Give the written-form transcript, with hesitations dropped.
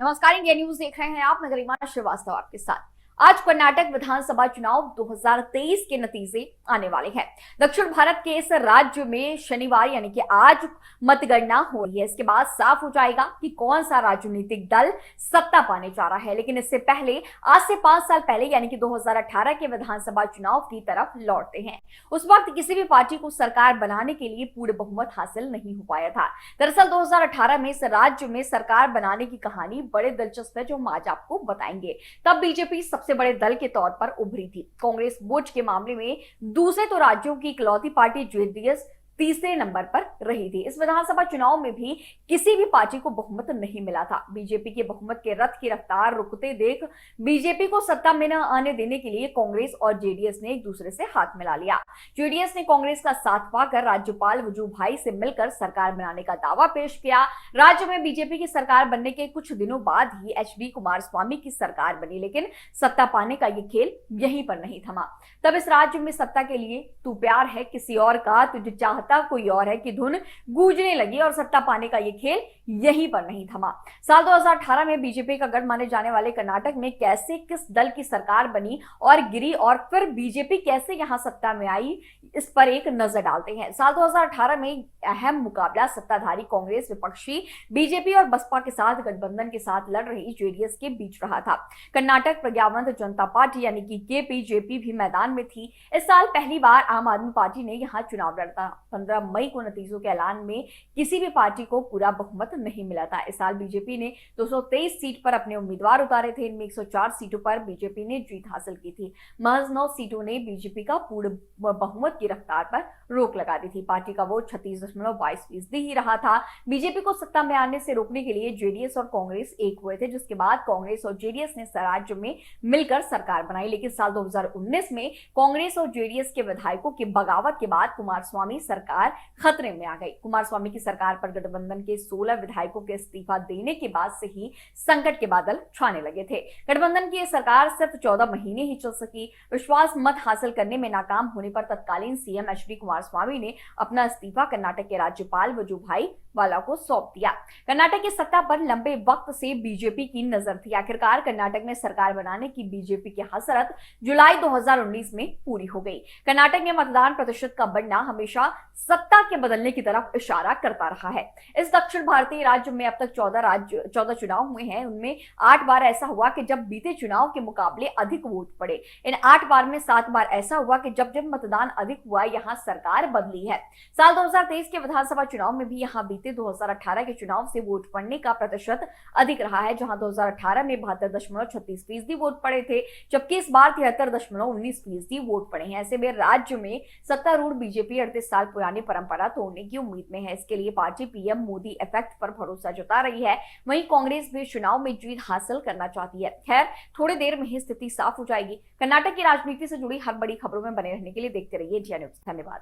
नमस्कार, India news देख रहे हैं आप। मैं गरिमा श्रीवास्तव आपके साथ। आज कर्नाटक विधानसभा चुनाव 2023 के नतीजे आने वाले हैं। दक्षिण भारत के इस राज्य में शनिवार यानी कि आज मतगणना हो रही है। इसके बाद साफ हो जाएगा कि कौन सा राजनीतिक दल सत्ता पाने जा रहा है। लेकिन इससे पहले आज से 5 साल पहले यानी कि 2018 के विधानसभा चुनाव की तरफ लौटते हैं। उस वक्त किसी भी पार्टी को सरकार बनाने के लिए पूर्ण बहुमत हासिल नहीं हो पाया था। दरअसल 2018 में इस राज्य में सरकार बनाने की कहानी बड़े दिलचस्प है, जो हम आज आपको बताएंगे। तब बीजेपी सबसे बड़े दल के तौर पर उभरी थी। कांग्रेस वोट के मामले में दूसरे तो राज्यों की इकलौती पार्टी जेडीएस तीसरे नंबर पर रही थी। इस विधानसभा चुनाव में भी किसी भी पार्टी को बहुमत नहीं मिला था। बीजेपी के बहुमत के रथ की रफ्तार रुकते देख बीजेपी को सत्ता में न आने देने के लिए कांग्रेस और जेडीएस ने एक दूसरे से हाथ मिला लिया। जेडीएस ने कांग्रेस का साथ पाकर राज्यपाल वजुभाई से मिलकर सरकार बनाने का दावा पेश किया। राज्य में बीजेपी की सरकार बनने के कुछ दिनों बाद ही एचडी कुमारस्वामी की सरकार बनी, लेकिन सत्ता पाने का ये खेल यहीं पर नहीं थमा। तब इस राज्य में सत्ता के लिए तू प्यार है किसी और का, तुझे चाहता कोई और है की धुन गूंजने लगी और सत्ता पाने का ये खेल यहीं पर नहीं थमा। साल 2018 में बीजेपी का गढ़ माने जाने वाले कर्नाटक में कैसे किस दल की सरकार बनी और गिरी और फिर बीजेपी कैसे यहां सत्ता में आई, इस पर एक नजर डालते हैं। साल 2018 में अहम मुकाबला सत्ताधारी कांग्रेस विपक्षी बीजेपी और बसपा के साथ गठबंधन के साथ लड़ रही जेडीएस के बीच रहा था। कर्नाटक प्रज्ञावंत जनता पार्टी यानी कि केपीजेपी भी मैदान में थी। इस साल पहली बार आम आदमी पार्टी ने यहां चुनाव लड़ा। 15 मई को नतीजों के ऐलान में किसी भी पार्टी को पूरा बहुमत नहीं मिला था। इस साल बीजेपी ने 223 सीट पर अपने उम्मीदवार उतारे थे। इनमें 104 सीटों पर बीजेपी ने जीत हासिल की थी। महज 9 सीटों ने बीजेपी का पूर्ण बहुमत की रफ्तार पर रोक लगा दी थी। पार्टी का वोट 36.22% ही रहा था। बीजेपी को सत्ता में आने से रोकने के लिए जेडीएस और कांग्रेस एक हुए थे, जिसके बाद कांग्रेस और जेडीएस ने राज्य में मिलकर सरकार बनाई। लेकिन साल 2019 में कांग्रेस और जेडीएस के विधायकों की बगावत के बाद कुमारस्वामी सरकार खतरे में आ गई। कुमारस्वामी की सरकार पर गठबंधन के 16 विधायकों के इस्तीफा देने के बाद से ही संकट के बादल छाने लगे थे। गठबंधन की सरकार सिर्फ 14 महीने ही चल सकी। विश्वास मत हासिल करने में नाकाम होने पर तत्कालीन सीएम एचडी कुमारस्वामी ने अपना इस्तीफा कर्नाटक के राज्यपाल वजुभाई वाला को सौंप दिया। कर्नाटक की सत्ता पर लंबे वक्त से बीजेपी की नजर थी। आखिरकार कर्नाटक में सरकार बनाने की बीजेपी की हसरत जुलाई 2019 में पूरी हो गई। कर्नाटक में मतदान प्रतिशत का बढ़ना हमेशा सत्ता के बदलने की तरफ इशारा करता रहा है। इस दक्षिण भारतीय राज्य में अब तक 14 चुनाव हुए हैं। उनमें 8 बार ऐसा हुआ कि जब बीते चुनाव के मुकाबले अधिक वोट पड़े। इन 8 बार में 7 बार ऐसा हुआ कि जब मतदान अधिक हुआ, यहां सरकार बदली है। साल 2023 के विधानसभा चुनाव में भी यहां बीते 2018 के चुनाव से वोट पड़ने का प्रतिशत अधिक रहा है, जहां 2018 में 72.36% वोट पड़े थे, जबकि इस बार 73.19% वोट पड़े हैं। ऐसे में राज्य में सत्तारूढ़ बीजेपी 38 साल पुरानी परंपरा तोड़ने की उम्मीद में है। इसके लिए पार्टी पीएम मोदी इफेक्ट पर भरोसा जता रही है। वहीं कांग्रेस भी चुनाव में जीत हासिल करना चाहती है। खैर, थोड़ी देर में ही स्थिति साफ हो जाएगी। कर्नाटक की राजनीति से जुड़ी हर बड़ी खबरों में बने रहने के लिए देखते रहिए इंडिया न्यूज। धन्यवाद।